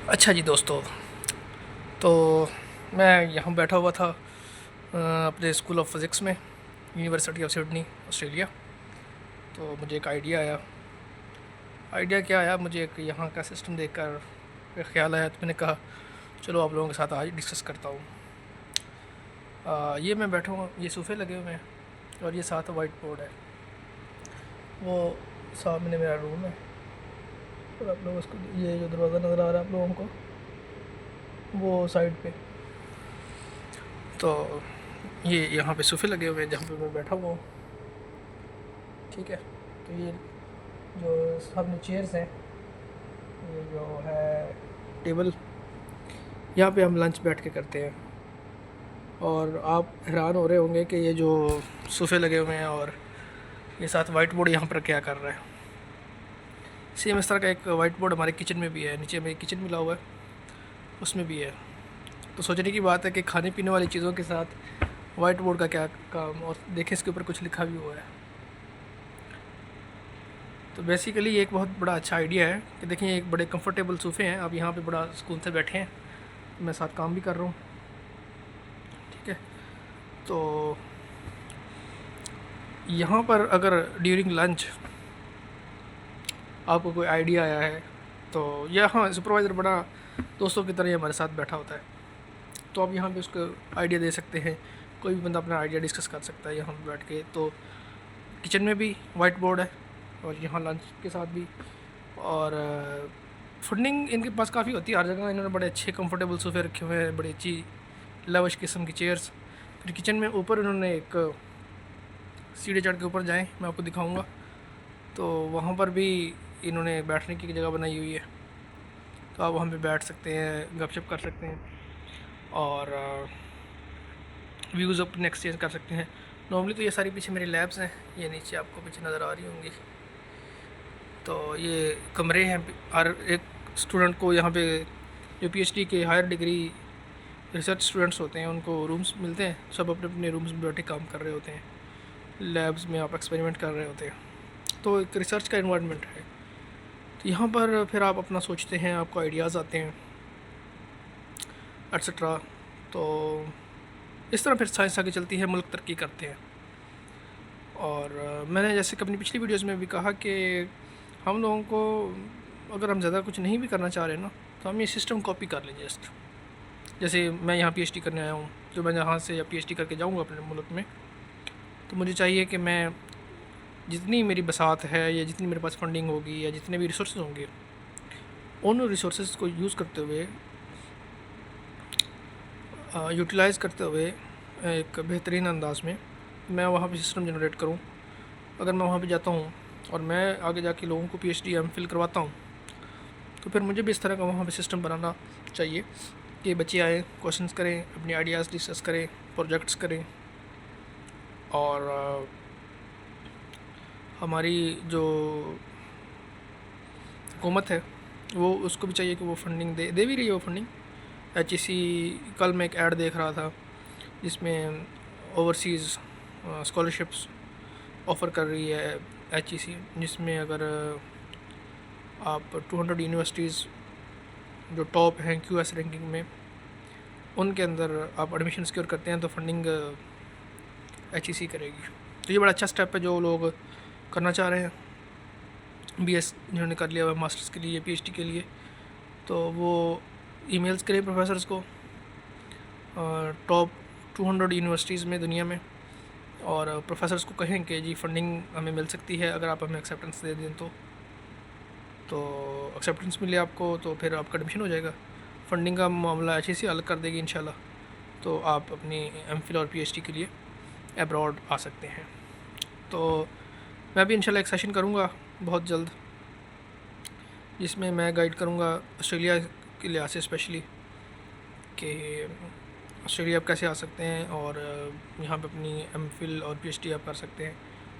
अच्छा जी दोस्तों, तो मैं यहाँ बैठा हुआ था अपने स्कूल ऑफ फिज़िक्स में, यूनिवर्सिटी ऑफ सिडनी, ऑस्ट्रेलिया। तो मुझे एक आइडिया क्या आया, मुझे एक यहाँ का सिस्टम देखकर एक ख्याल आया। तो मैंने कहा चलो आप लोगों के साथ आज डिस्कस करता हूँ। ये मैं बैठा हूँ, ये सोफ़े लगे हुए हैं और ये साथ वाइट बोर्ड है। वो सामने मेरा रूम है और आप लोगों को ये जो दरवाज़ा नज़र आ रहा है आप लोगों को, वो साइड पे। तो ये यहाँ पे सोफ़े लगे हुए हैं जहाँ पे मैं बैठा हुआ हूँ। ठीक है, तो ये जो सामने चेयर्स हैं, ये जो है टेबल, यहाँ पे हम लंच बैठ के करते हैं। और आप हैरान हो रहे होंगे कि ये जो सोफ़े लगे हुए हैं और ये साथ वाइट बोर्ड यहाँ पर क्या कर रहा है। सेम इस तरह का एक वाइट बोर्ड हमारे किचन में भी है, नीचे में किचन मिला हुआ है, उसमें भी है। तो सोचने की बात है कि खाने पीने वाली चीज़ों के साथ वाइट बोर्ड का क्या काम। और देखें इसके ऊपर कुछ लिखा भी हुआ है। तो बेसिकली ये एक बहुत बड़ा अच्छा आइडिया है कि देखिए एक बड़े कंफर्टेबल सोफ़े हैं, आप यहाँ पे बड़ा सुकून से बैठे हैं। मैं साथ काम भी कर रहा हूँ। ठीक है, तो यहाँ पर अगर ड्यूरिंग लंच आपको कोई आइडिया आया है तो यहाँ सुपरवाइज़र बड़ा दोस्तों की तरह ही हमारे साथ बैठा होता है, तो आप यहाँ पे उसको आइडिया दे सकते हैं। कोई भी बंदा अपना आइडिया डिस्कस कर सकता है यहाँ पे बैठ के। तो किचन में भी वाइट बोर्ड है और यहाँ लंच के साथ भी। और फंडिंग इनके पास काफ़ी होती है हर जगह। इन्होंने बड़े अच्छे कंफर्टेबल सोफ़े रखे हुए हैं, बड़ी अच्छी लविश किस्म की चेयर्स। फिर किचन में ऊपर इन्होंने एक सीढ़ी चढ़ के ऊपर जाएं, मैं आपको दिखाऊंगा, तो वहाँ पर भी इन्होंने बैठने की जगह बनाई हुई है। तो आप वहाँ पे बैठ सकते हैं, गपशप कर सकते हैं और व्यूज़ अपने एक्सचेंज कर सकते हैं। नॉर्मली तो ये सारी पीछे मेरी लैब्स हैं, ये नीचे आपको पीछे नज़र आ रही होंगी। तो ये कमरे हैं, हर एक स्टूडेंट को यहाँ पे जो पीएचडी के हायर डिग्री रिसर्च स्टूडेंट्स होते हैं उनको रूम्स मिलते हैं। सब अपने अपने रूम्स में बैठे काम कर रहे होते हैं, लैब्स में आप एक्सपेरिमेंट कर रहे होते हैं। तो एक रिसर्च का इन्वायरमेंट है। तो यहाँ पर फिर आप अपना सोचते हैं, आपको आइडियाज़ आते हैं एट्सट्रा। तो इस तरह फिर साइंस आगे चलती है, मुल्क तरक्की करते हैं। और मैंने जैसे कि अपनी पिछली वीडियोज़ में भी कहा कि हम लोगों को अगर हम ज़्यादा कुछ नहीं भी करना चाह रहे ना, तो हम ये सिस्टम कॉपी कर लें। जस्ट जैसे मैं यहाँ पीएचडी करने आया हूँ, तो मैं यहाँ से पीएचडी करके जाऊँगा अपने मुल्क में, तो मुझे चाहिए कि मैं जितनी मेरी बसात है या जितनी मेरे पास फंडिंग होगी या जितने भी रिसोर्स होंगे, उन रिसोर्स को यूज़ करते हुए, यूटिलाइज़ करते हुए एक बेहतरीन अंदाज में मैं वहाँ पे सिस्टम जनरेट करूँ। अगर मैं वहाँ पे जाता हूँ और मैं आगे जाके लोगों को पीएचडी एमफिल करवाता हूँ, तो फिर मुझे भी इस तरह का वहाँ पे सिस्टम बनाना चाहिए कि बच्चे आएँ, क्वेश्चंस करें, अपनी आइडियाज़ डिस्कस करें, प्रोजेक्ट्स करें। और हमारी जो हुकूमत है वो, उसको भी चाहिए कि वो फंडिंग दे भी रही है। वो फंडिंग एचईसी, कल मैं एक ऐड देख रहा था जिसमें ओवरसीज़ स्कॉलरशिप्स ऑफ़र कर रही है एचईसी, जिसमें अगर आप 200 यूनिवर्सिटीज़ जो टॉप हैं क्यूएस रैंकिंग में, उनके अंदर आप एडमिशन सिक्योर करते हैं तो फंडिंग एचईसी करेगी। तो ये बड़ा अच्छा स्टेप है जो लोग करना चाह रहे हैं। बीएस जिन्होंने कर लिया हुआ मास्टर्स के लिए, पीएचडी के लिए, तो वो ईमेल्स करें प्रोफेसर्स को टॉप 200 यूनिवर्सिटीज़ में दुनिया में, और प्रोफेसर्स को कहें कि जी फंडिंग हमें मिल सकती है अगर आप हमें एक्सेप्टेंस दे दें। तो एक्सेप्टेंस मिले आपको तो फिर आपका एडमिशन हो जाएगा। फंडिंग का मामला अच्छे से हल कर देगी इंशाल्लाह। तो आप अपनी एमफिल और पीएचडी के लिए अब्रॉड आ सकते हैं। तो मैं भी इंशाल्लाह एक सेशन करूँगा बहुत जल्द, जिसमें मैं गाइड करूँगा ऑस्ट्रेलिया के लिहाज से स्पेशली कि ऑस्ट्रेलिया आप कैसे आ सकते हैं और यहाँ पे अपनी एमफिल और पीएचडी आप कर सकते हैं।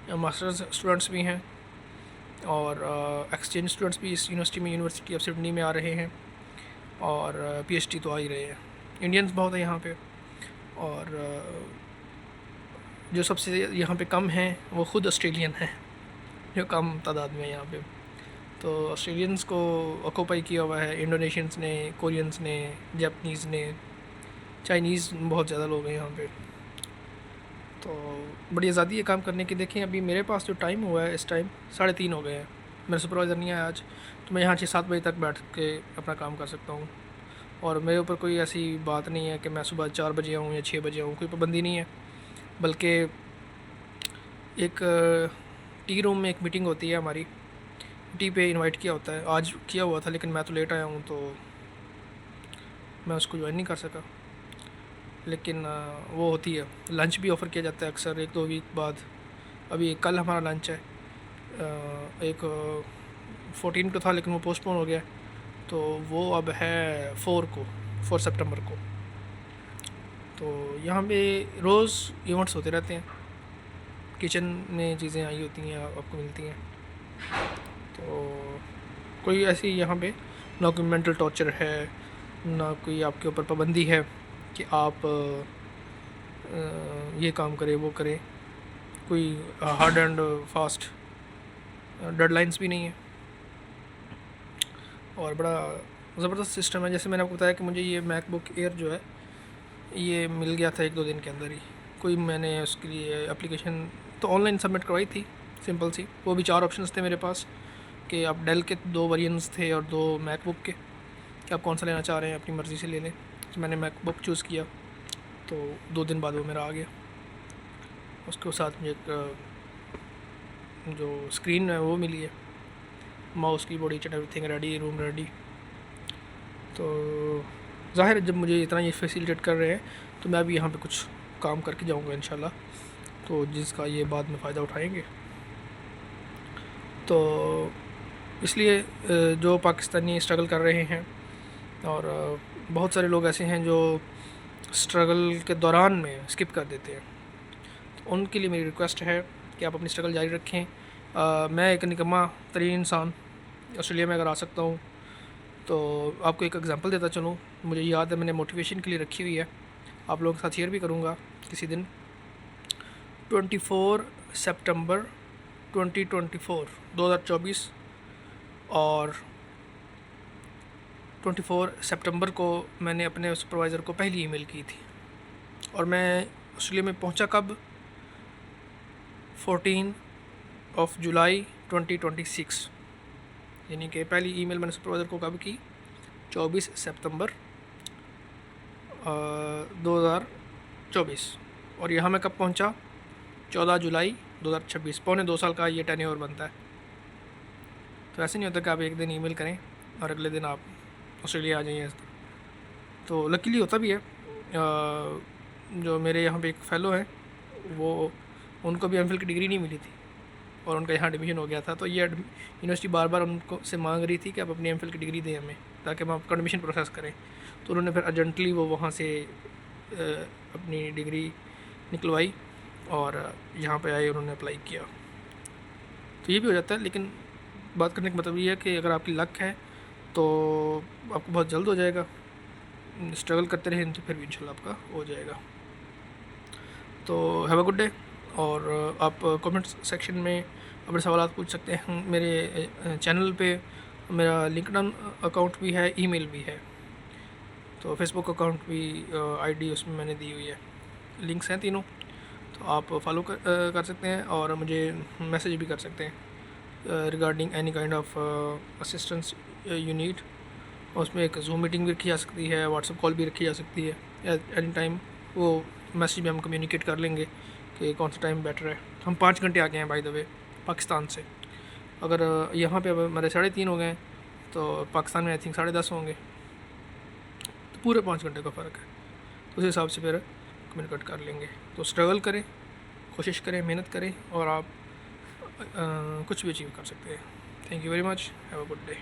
यहाँ मास्टर्स स्टूडेंट्स भी हैं और एक्सचेंज स्टूडेंट्स भी इस यूनिवर्सिटी में, यूनिवर्सिटी ऑफ सिडनी में आ रहे हैं, और पीएचडी तो आ ही रहे हैं। इंडियंस बहुत है यहाँ पे, और जो सबसे यहाँ पे कम हैं वो ख़ुद ऑस्ट्रेलियन हैं, जो कम तादाद में यहाँ पे। तो ऑस्ट्रेलियंस को ऑक्यूपाई किया हुआ है, इंडोनेशियंस ने, कोरियंस ने, जापानीज़ ने, चाइनीज़ बहुत ज़्यादा लोग हैं यहाँ पे। तो बड़ी आज़ादी है काम करने की। देखें अभी मेरे पास जो टाइम हुआ है, इस टाइम 3:30 हो गए हैं, मेरा सुपरवाइज़र नहीं आया आज, तो मैं यहाँ 6-7 बजे तक बैठ के अपना काम कर सकता हूँ। और मेरे ऊपर कोई ऐसी बात नहीं है कि मैं सुबह 4 बजे आऊँ या 6 बजे आऊँ, कोई पाबंदी नहीं है। बल्कि एक टी रूम में एक मीटिंग होती है हमारी, टी पे इनवाइट किया होता है, आज किया हुआ था लेकिन मैं तो लेट आया हूँ तो मैं उसको ज्वाइन नहीं कर सका। लेकिन वो होती है, लंच भी ऑफ़र किया जाता है अक्सर 1-2 वीक बाद। अभी कल हमारा लंच है, एक 14 को था लेकिन वो पोस्टपोन हो गया, तो वो अब है 4 सितंबर को। तो यहाँ पे रोज़ इवेंट्स होते रहते हैं, किचन में चीज़ें आई होती हैं आपको मिलती हैं। तो कोई ऐसी यहाँ पे ना कोई मेंटल टॉर्चर है, ना कोई आपके ऊपर पाबंदी है कि आप ये काम करें वो करें। कोई हार्ड एंड फास्ट डेडलाइंस भी नहीं है, और बड़ा ज़बरदस्त सिस्टम है। जैसे मैंने आपको बताया कि मुझे ये मैकबुक एयर जो है ये मिल गया था 1-2 दिन के अंदर ही। कोई मैंने उसके लिए एप्लीकेशन तो ऑनलाइन सबमिट करवाई थी, सिंपल सी। वो भी 4 ऑप्शंस थे मेरे पास कि आप डेल के 2 वेरिएंट्स थे और 2 मैकबुक के, कि आप कौन सा लेना चाह रहे हैं, अपनी मर्ज़ी से ले लें। तो मैंने मैकबुक चूज़ किया, तो 2 दिन बाद वो मेरा आ गया। उसके साथ मुझे एक जो स्क्रीन है वो मिली है, माउस की body everything ready, room ready. तो ज़ाहिर है जब मुझे इतना ये फैसिलिटेट कर रहे हैं तो मैं भी यहाँ पे कुछ काम करके जाऊँगा इंशाल्लाह, तो जिसका ये बाद में फ़ायदा उठाएंगे। तो इसलिए जो पाकिस्तानी स्ट्रगल कर रहे हैं, और बहुत सारे लोग ऐसे हैं जो स्ट्रगल के दौरान में स्किप कर देते हैं, तो उनके लिए मेरी रिक्वेस्ट है कि आप अपनी स्ट्रगल जारी रखें। मैं एक निकम्मा तरीन इंसान ऑस्ट्रेलिया में अगर आ सकता हूँ, तो आपको एक एग्ज़ाम्पल देता चलूँ। मुझे याद है मैंने मोटिवेशन के लिए रखी हुई है, आप लोगों के साथ शेयर भी करूँगा किसी दिन। 24 सितंबर 2024 और 24 सितंबर को मैंने अपने सुपरवाइज़र को पहली ईमेल की थी, और मैं ऑस्ट्रेलिया में पहुंचा कब, 14 जुलाई 2026, यानी कि पहली ईमेल मैंने सुपरवाइज़र को कब की, 24 सितंबर 2024, और यहाँ मैं कब पहुँचा, 14 जुलाई 2026। पौने 2 साल का ये टेन्योर बनता है। तो ऐसे नहीं होता कि आप एक दिन ईमेल करें और अगले दिन आप ऑस्ट्रेलिया आ जाइए। तो लकीली होता भी है। जो मेरे यहाँ पे एक फ़ेलो हैं, वो उनको भी एमफिल की डिग्री नहीं मिली थी और उनका यहाँ एडमिशन हो गया था। तो ये यूनिवर्सिटी बार बार उनको से मांग रही थी कि आप अपनी एमफिल की डिग्री दें हमें, ताकि हम आपका एडमिशन प्रोसेस करें। तो उन्होंने फिर अर्जेंटली वो वहाँ से अपनी डिग्री निकलवाई और यहाँ पे आए, उन्होंने अप्लाई किया। तो ये भी हो जाता है, लेकिन बात करने का मतलब ये है कि अगर आपकी लक है तो आपको बहुत जल्द हो जाएगा। स्ट्रगल करते रहें तो फिर भी इंशाल्लाह आपका हो जाएगा। तो हैव अ गुड डे। और आप कमेंट सेक्शन में अपने सवाल पूछ सकते हैं। मेरे चैनल पे मेरा लिंक्डइन अकाउंट भी है, ईमेल भी है, तो फेसबुक अकाउंट भी आईडी उसमें मैंने दी हुई है, लिंक्स हैं तीनों, तो आप फॉलो कर सकते हैं और मुझे मैसेज भी कर सकते हैं regarding any kind of assistance you need. उसमें एक जूम मीटिंग भी रखी जा सकती है, व्हाट्सएप कॉल भी रखी जा सकती है। एनी टाइम वो मैसेज में हम कम्युनिकेट कर लेंगे कि कौन सा टाइम बेटर है। हम 5 घंटे आ गए हैं बाय द वे पाकिस्तान से। अगर यहाँ पे अब हमारे 3:30 हो गए हैं, तो पाकिस्तान में आई थिंक 10:30 होंगे, तो पूरे 5 घंटे का फ़र्क है। तो उस हिसाब से फिर कम्युनिकेट कर लेंगे। तो स्ट्रगल करें, कोशिश करें, मेहनत करें और आप कुछ भी अचीव कर सकते हैं। Thank you very much, have a good day.